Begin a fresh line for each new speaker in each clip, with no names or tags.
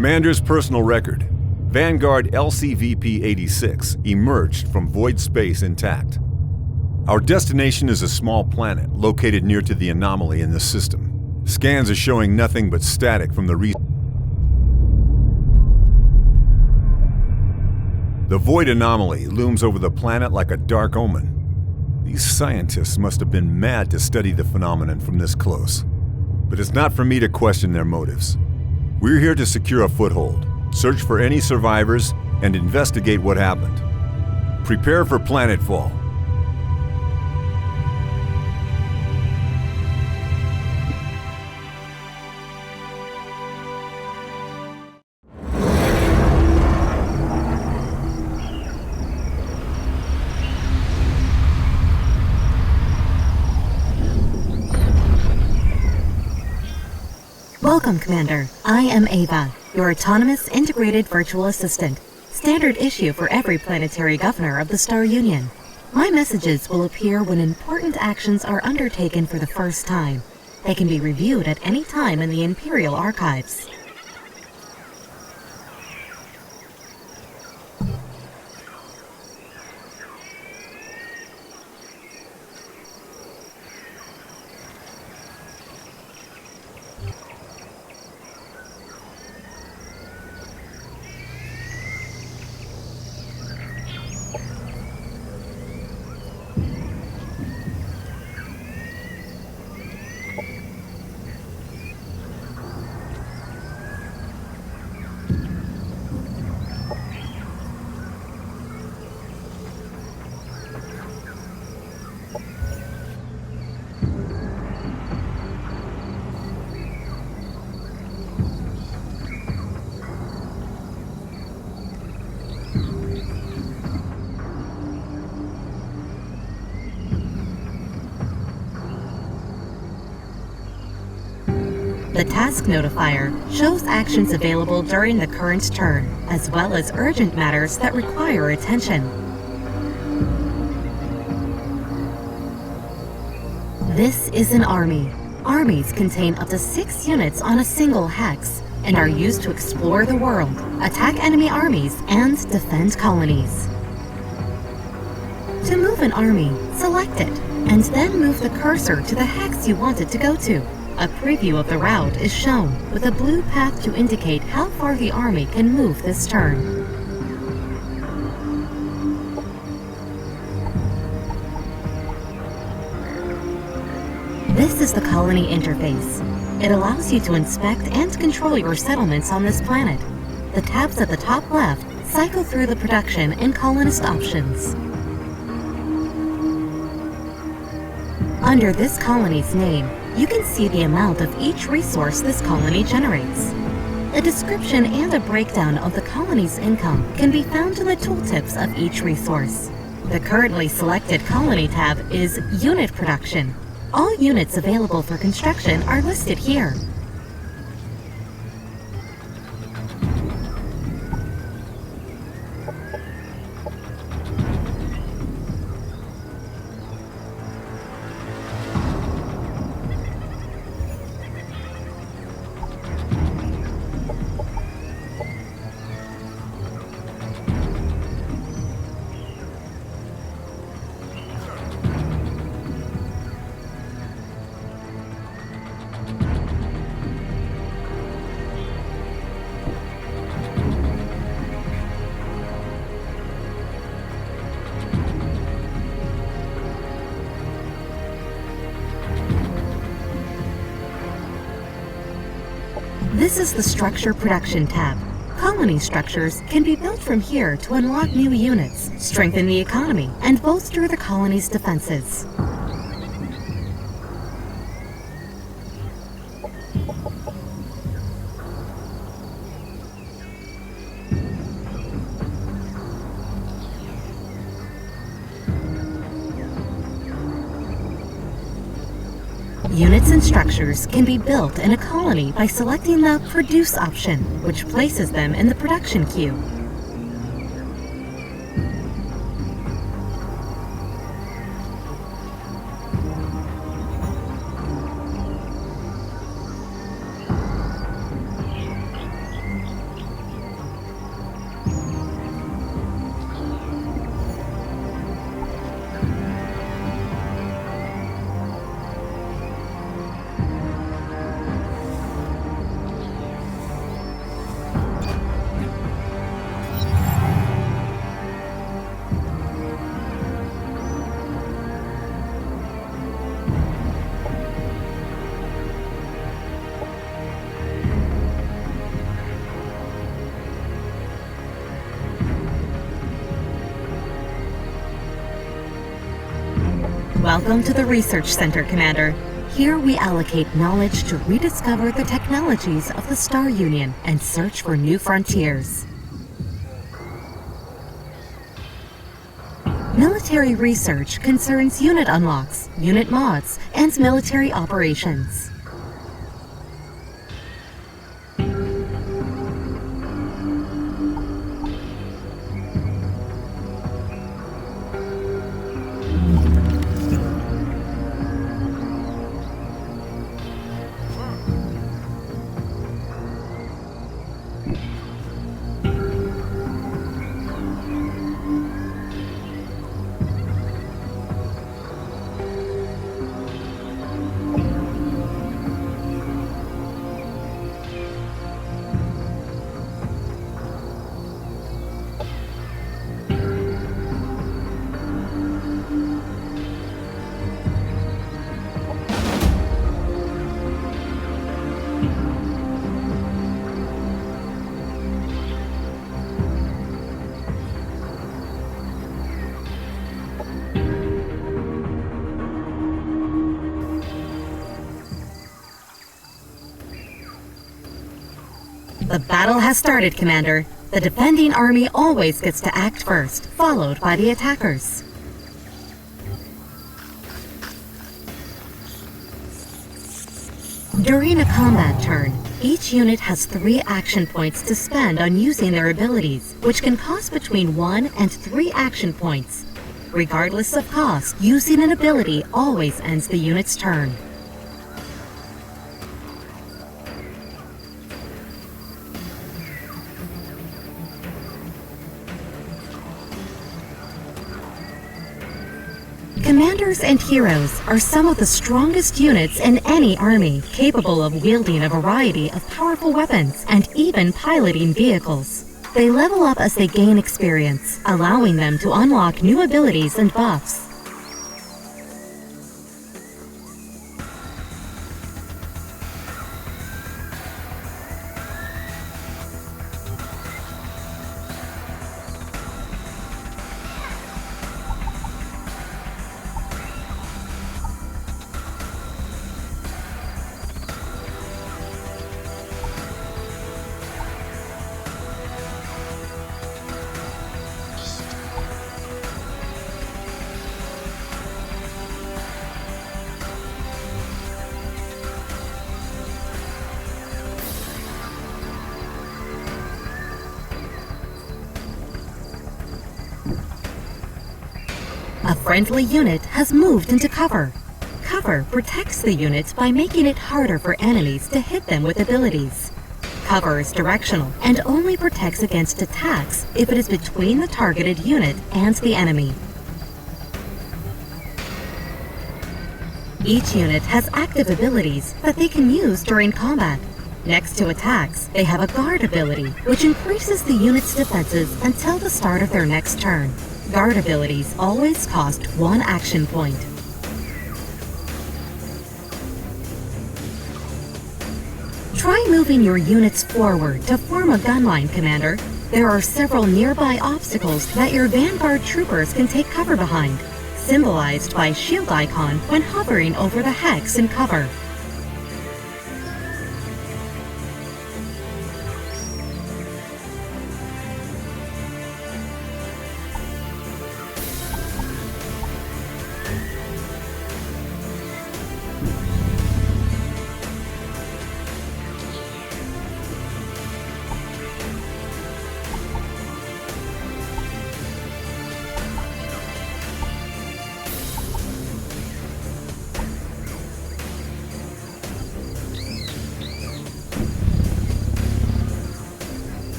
Commander's personal record. Vanguard LCVP-86 emerged from void space intact. Our destination is a small planet located near to the anomaly in the system. Scans are showing nothing but static from the The void anomaly looms over the planet like a dark omen. These scientists must have been mad to study the phenomenon from this close. But it's not for me to question their motives. We're here to secure a foothold, search for any survivors, and investigate what happened. Prepare for planetfall.
Welcome, Commander. I am Ava, your autonomous integrated virtual assistant, standard issue for every planetary governor of the Star Union. My messages will appear when important actions are undertaken for the first time. They can be reviewed at any time in the Imperial Archives. The task notifier shows actions available during the current turn, as well as urgent matters that require attention. This is an army. Armies contain up to 6 units on a single hex, and are used to explore the world, attack enemy armies, and defend colonies. To move an army, select it, and then move the cursor to the hex you want it to go to. A preview of the route is shown, with a blue path to indicate how far the army can move this turn. This is the colony interface. It allows you to inspect and control your settlements on this planet. The tabs at the top left cycle through the production and colonist options. Under this colony's name, you can see the amount of each resource this colony generates. A description and a breakdown of the colony's income can be found in the tooltips of each resource. The currently selected colony tab is Unit Production. All units available for construction are listed here. This is the Structure Production tab. Colony structures can be built from here to unlock new units, strengthen the economy, and bolster the colony's defenses. Units and structures can be built in a colony by selecting the Produce option, which places them in the production queue. Welcome to the Research Center, Commander. Here we allocate knowledge to rediscover the technologies of the Star Union and search for new frontiers. Military research concerns unit unlocks, unit mods, and military operations. The battle has started, Commander. The defending army always gets to act first, followed by the attackers. During a combat turn, each unit has 3 action points to spend on using their abilities, which can cost between 1 and 3 action points. Regardless of cost, using an ability always ends the unit's turn. Commanders and heroes are some of the strongest units in any army, capable of wielding a variety of powerful weapons and even piloting vehicles. They level up as they gain experience, allowing them to unlock new abilities and buffs. A friendly unit has moved into cover. Cover protects the unit by making it harder for enemies to hit them with abilities. Cover is directional and only protects against attacks if it is between the targeted unit and the enemy. Each unit has active abilities that they can use during combat. Next to attacks, they have a guard ability, which increases the unit's defenses until the start of their next turn. Guard abilities always cost 1 action point. Try moving your units forward to form a gun line, Commander. There are several nearby obstacles that your Vanguard troopers can take cover behind, symbolized by shield icon when hovering over the hex in cover.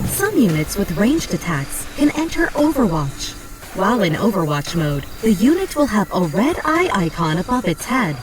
Some units with ranged attacks can enter Overwatch. While in Overwatch mode, the unit will have a red eye icon above its head.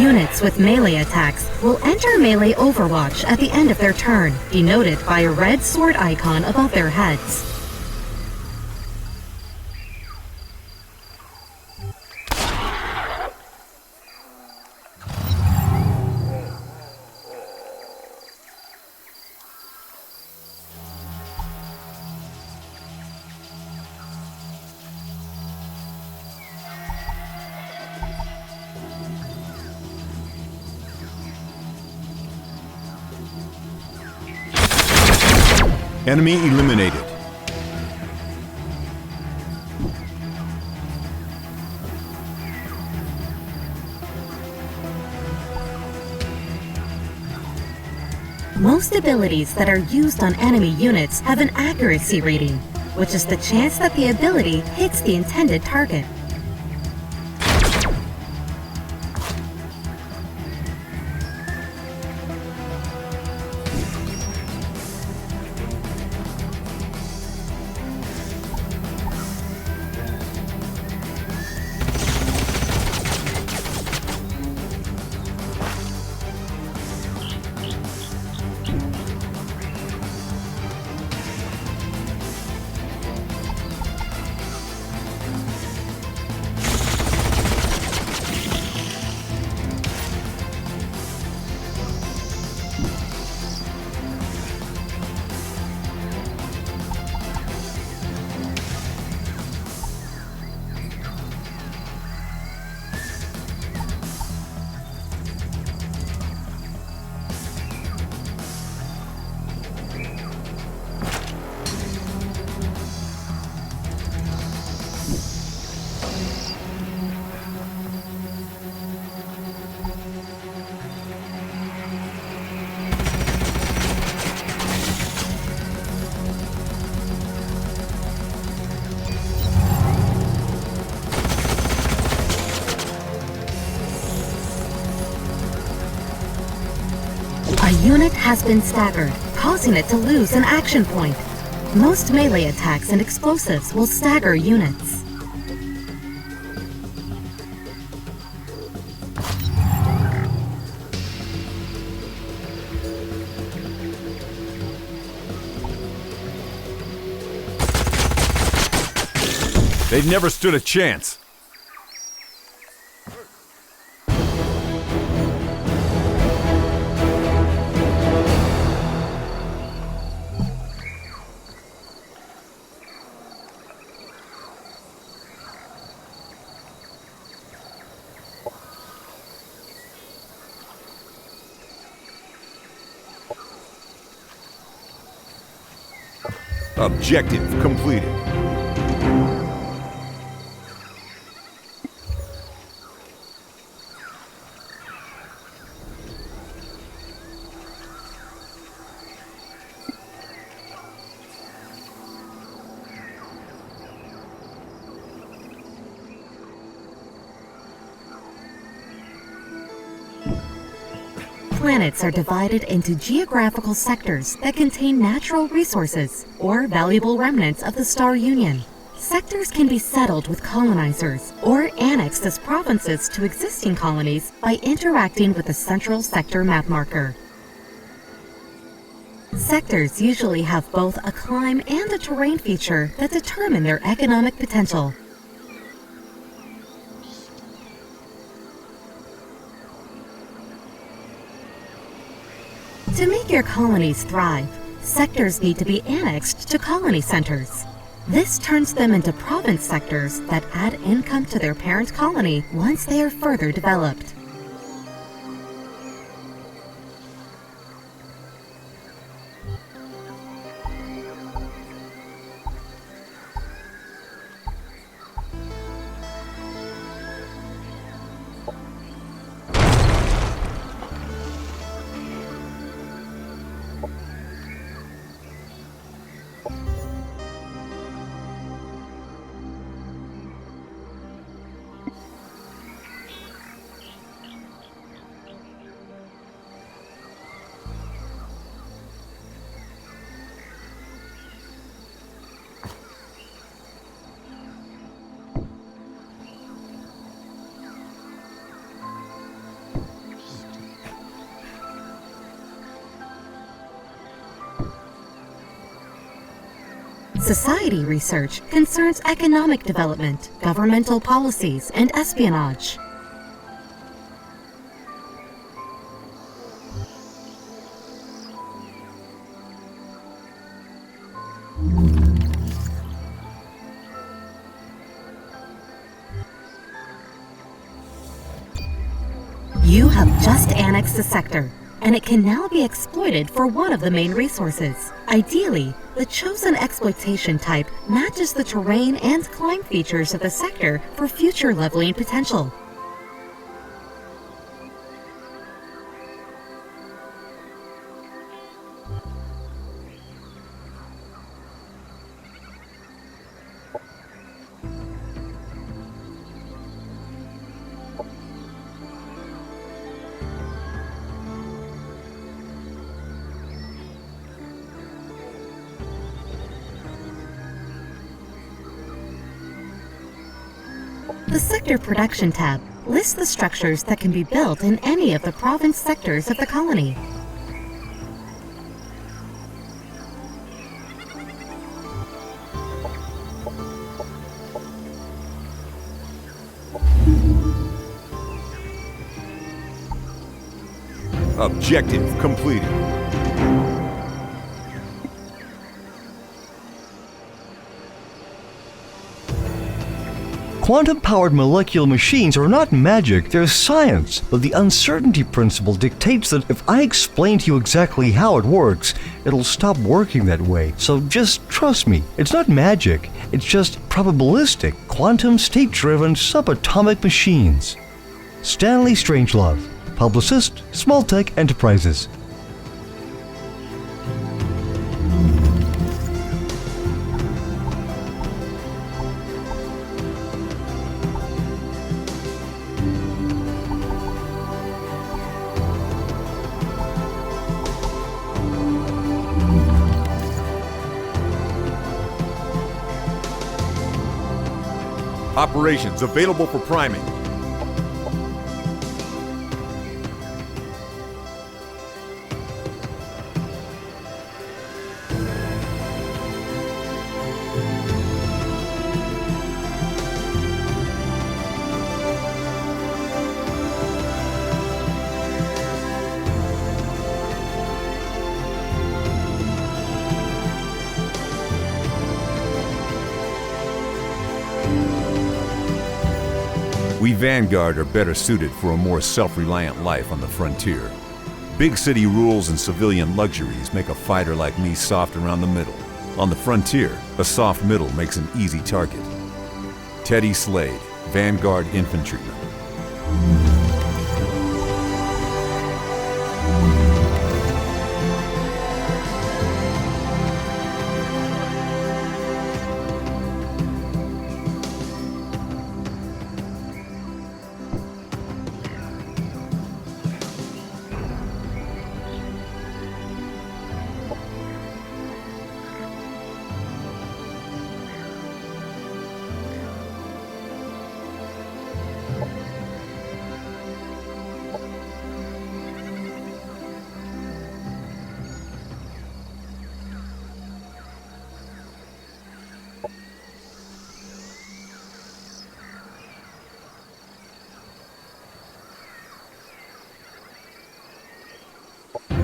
Units with melee attacks will enter melee Overwatch at the end of their turn, denoted by a red sword icon above their heads.
Enemy eliminated.
Most abilities that are used on enemy units have an accuracy rating, which is the chance that the ability hits the intended target. A unit has been staggered, causing it to lose an action point. Most melee attacks and explosives will stagger units.
They've never stood a chance. Objective completed.
Planets are divided into geographical sectors that contain natural resources or valuable remnants of the Star Union. Sectors can be settled with colonizers or annexed as provinces to existing colonies by interacting with the central sector map marker. Sectors usually have both a climb and a terrain feature that determine their economic potential. To make your colonies thrive, sectors need to be annexed to colony centers. This turns them into province sectors that add income to their parent colony once they are further developed. Society research concerns economic development, governmental policies, and espionage. You have just annexed the sector, and it can now be exploited for one of the main resources. Ideally, the chosen exploitation type matches the terrain and climb features of the sector for future leveling potential. The Sector Production tab lists the structures that can be built in any of the province sectors of the colony.
Objective completed.
Quantum-powered molecular machines are not magic, they're science, but the uncertainty principle dictates that if I explain to you exactly how it works, it'll stop working that way. So just trust me, it's not magic, it's just probabilistic, quantum state-driven subatomic machines. Stanley Strangelove, publicist, Smalltech Enterprises.
Operations available for priming. We Vanguard are better suited for a more self-reliant life on the frontier. Big city rules and civilian luxuries make a fighter like me soft around the middle. On the frontier, a soft middle makes an easy target. Teddy Slade, Vanguard Infantryman.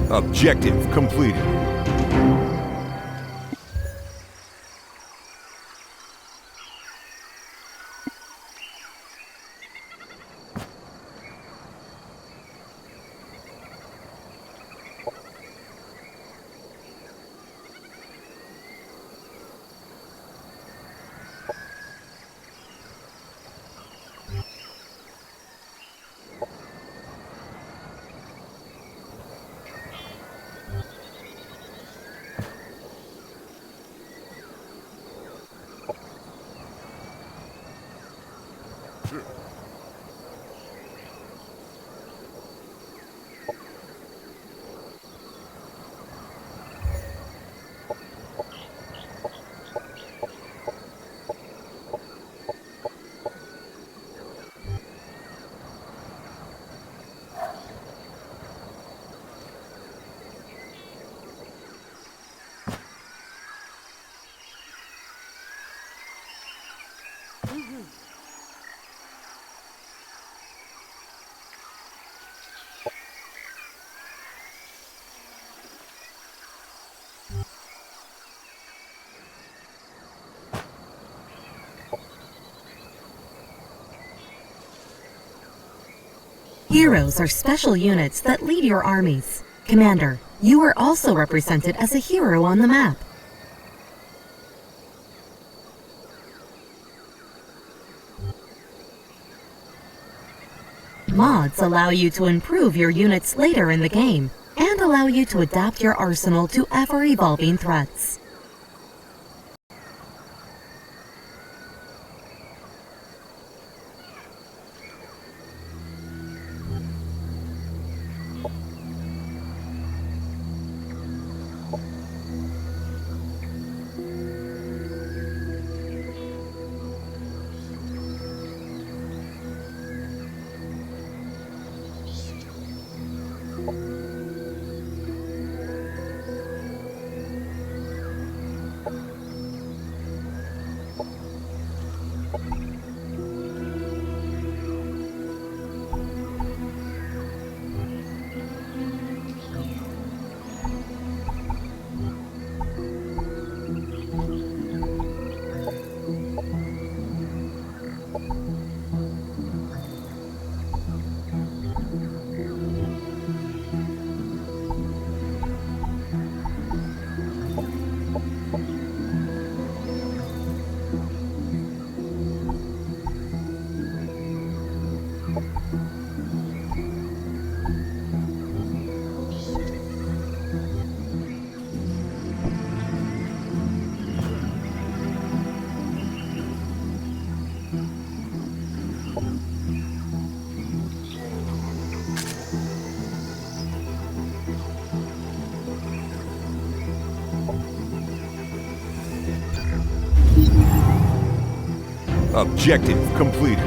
Objective completed.
Heroes are special units that lead your armies. Commander, you are also represented as a hero on the map. Mods allow you to improve your units later in the game and allow you to adapt your arsenal to ever-evolving threats.
Objective completed.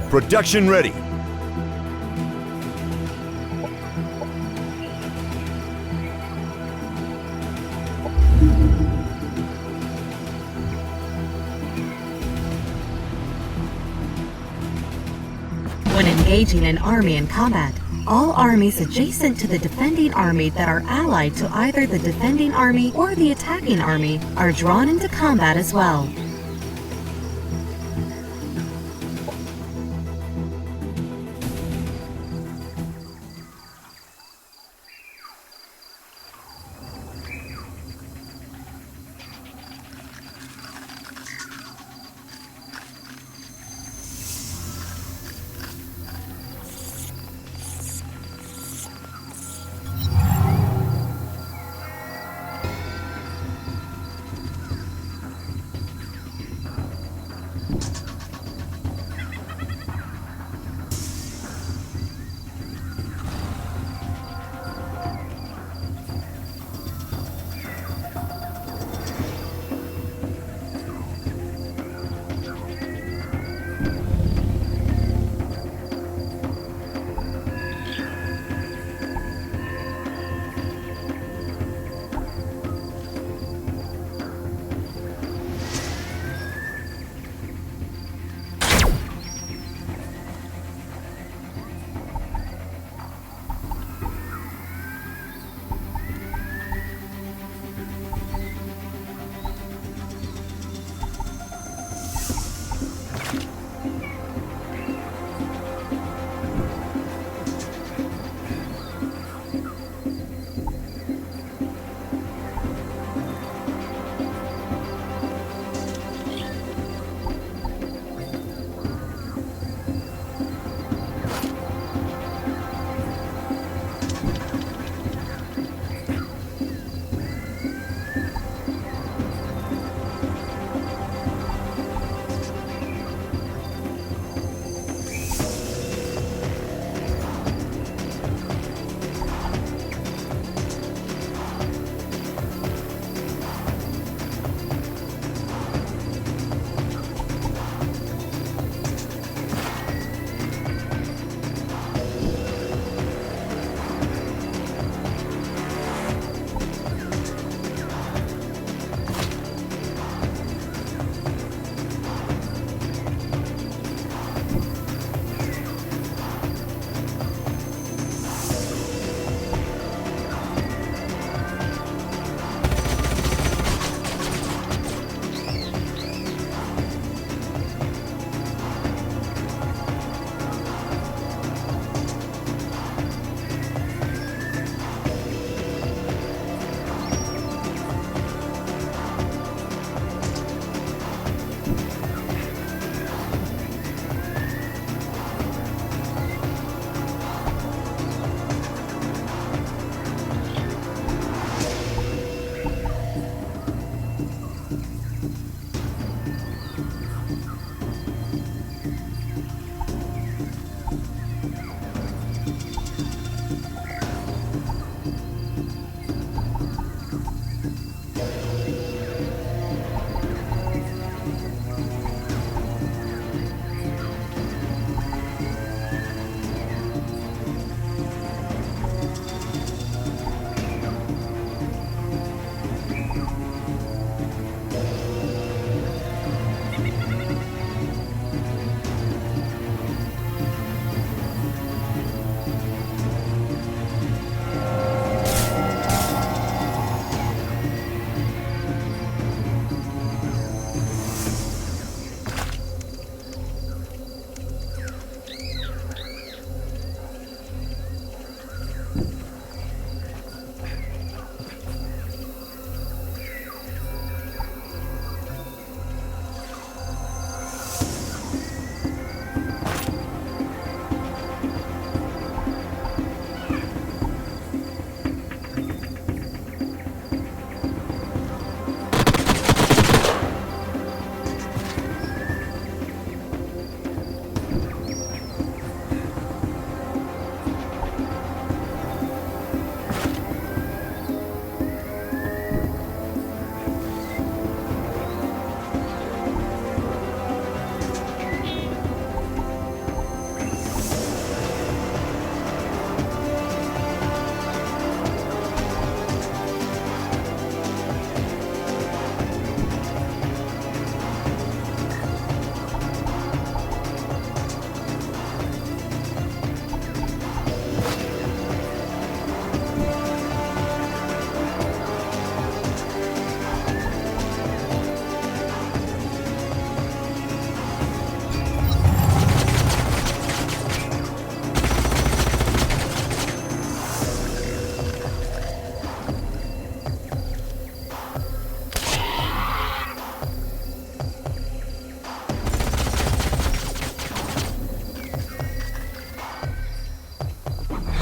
Production ready.
When engaging an army in combat, all armies adjacent to the defending army that are allied to either the defending army or the attacking army are drawn into combat as well.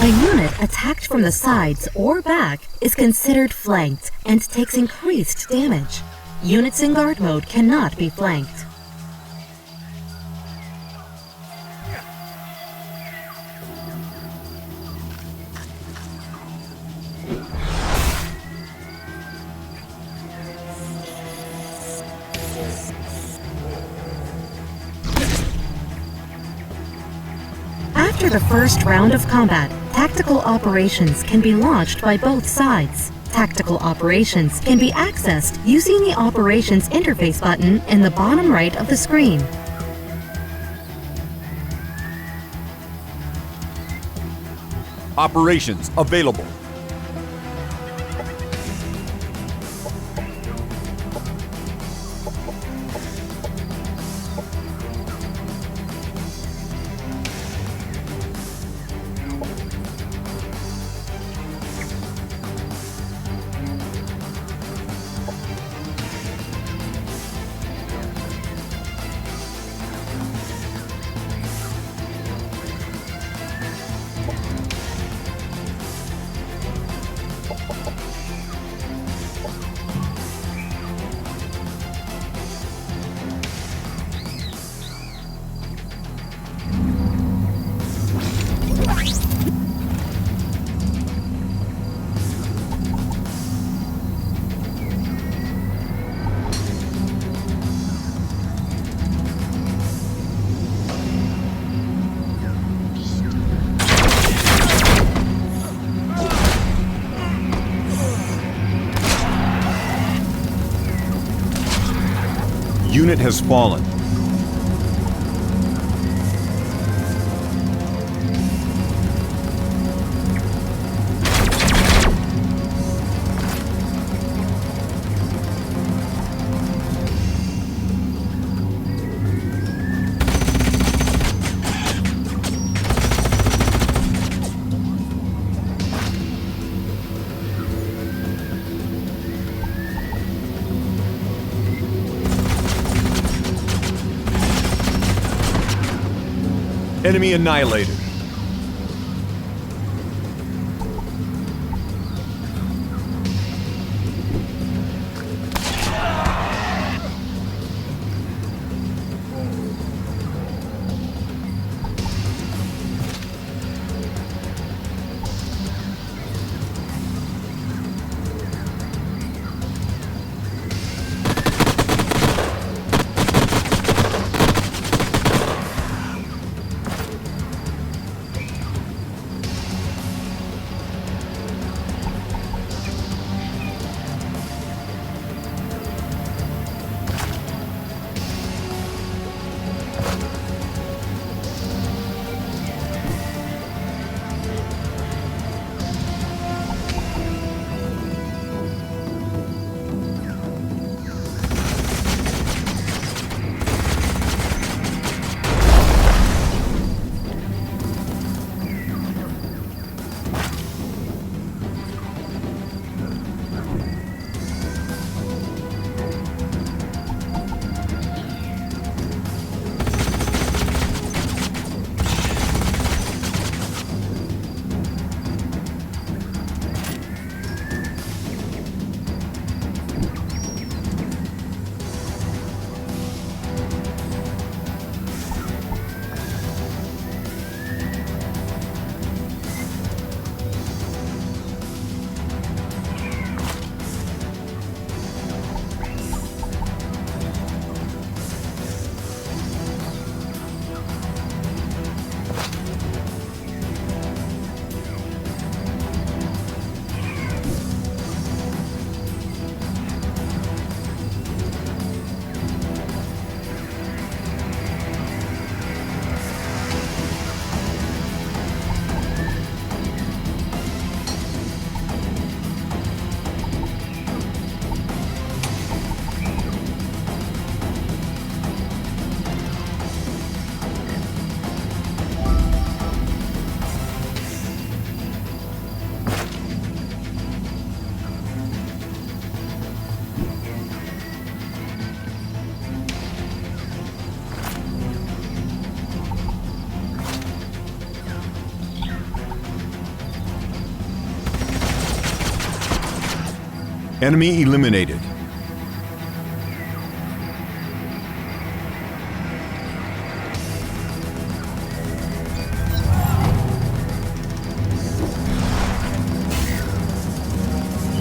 A unit attacked from the sides or back is considered flanked and takes increased damage. Units in guard mode cannot be flanked. After the first round of combat, tactical operations can be launched by both sides. Tactical operations can be accessed using the Operations Interface button in the bottom right of the screen.
Operations available. Unit has fallen. Enemy annihilated. Enemy eliminated.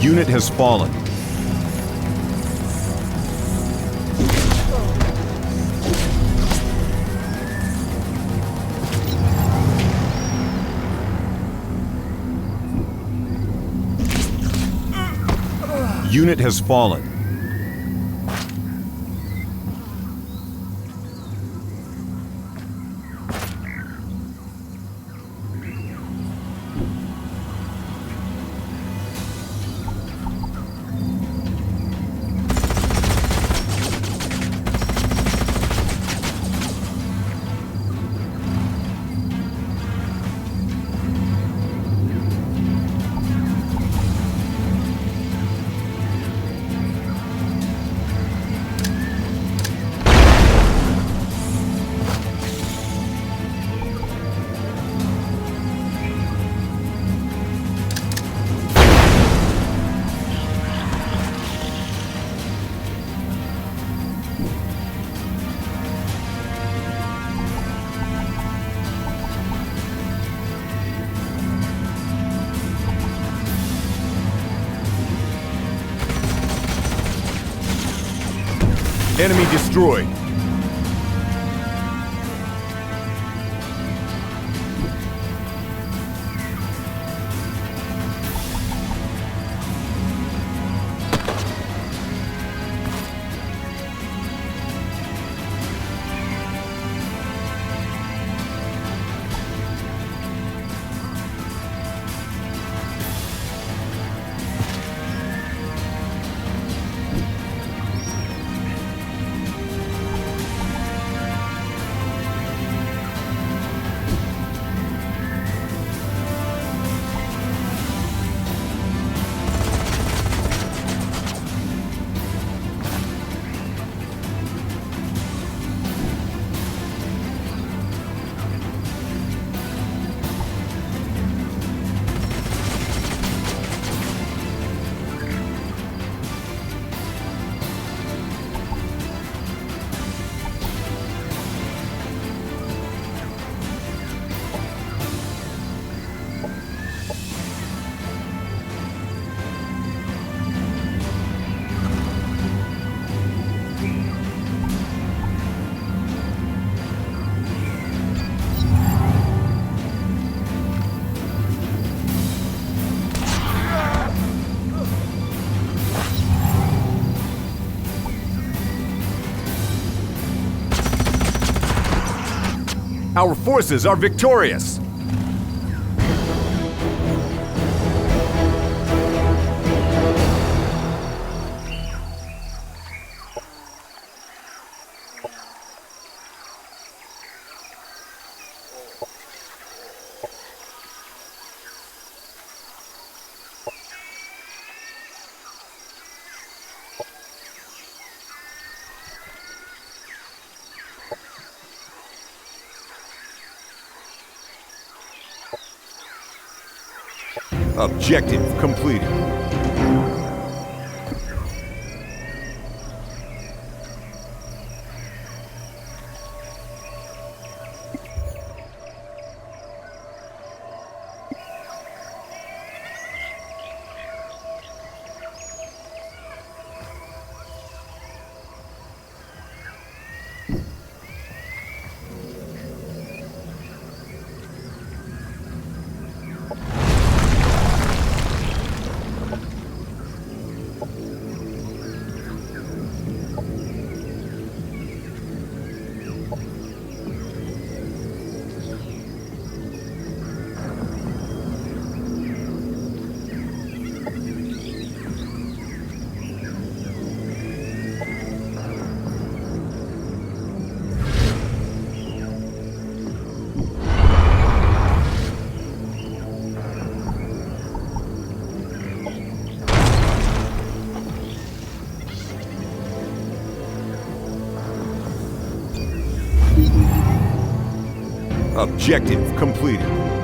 Unit has fallen. Unit has fallen. Enemy destroyed. Our forces are victorious! Objective completed. Objective completed.